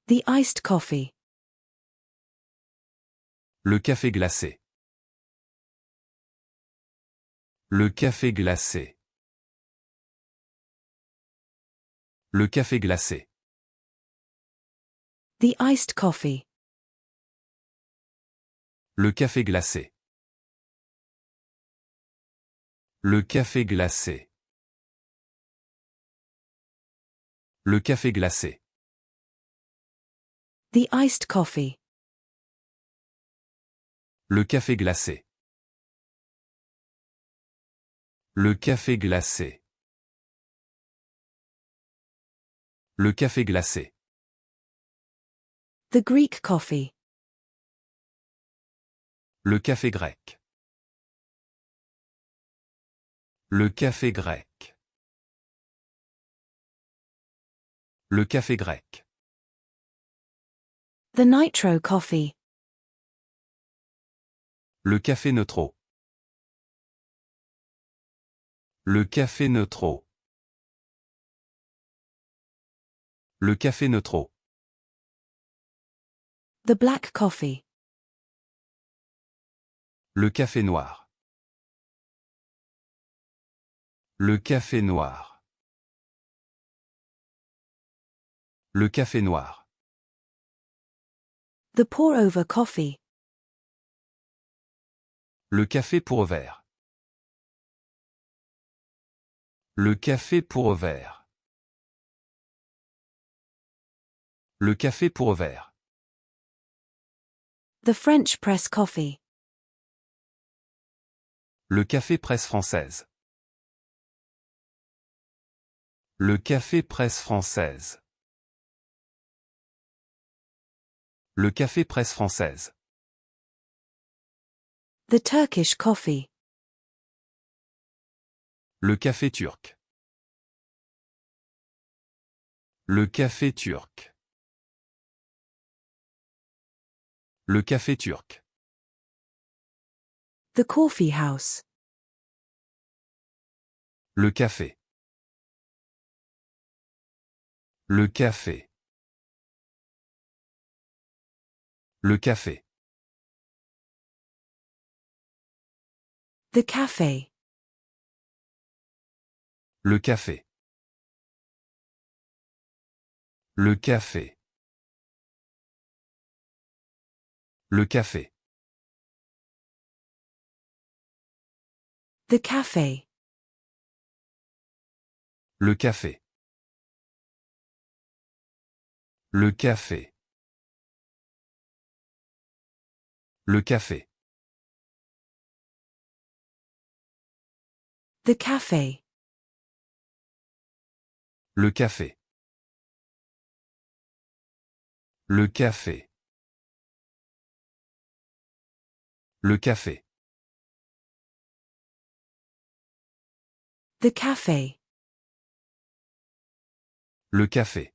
The iced coffee. Le café glacé. Le café glacé. Le café glacé. The iced coffee. Le café glacé. Le café glacé. Le café glacé. The iced coffee. Le café glacé. Le café glacé. Le café glacé. The Greek coffee. Le café grec. Le café grec. Le café grec. The nitro coffee. Le café neutro. Le café neutro. Le café neutro. The black coffee. Le café noir. Le café noir. Le café noir. The pour-over coffee. Le café pour verre. Le café pour verre. Le café pour verre. The French press coffee. Le café presse française. Le café presse française. Le café presse française. The Turkish coffee. Le café turc. Le café turc. Le café turc. The coffee house. Le café. Le café. Le café. The cafe. Le café. Le café. Le café. The cafe. Le café. Le café. Le café. The cafe. Le café. Le café. Le café. The cafe. Le café.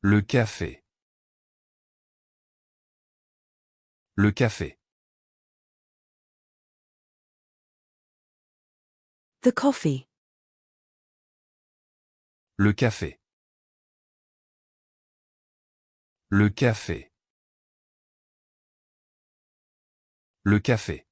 Le café. Le café. The coffee. Le café. Le café. Le café.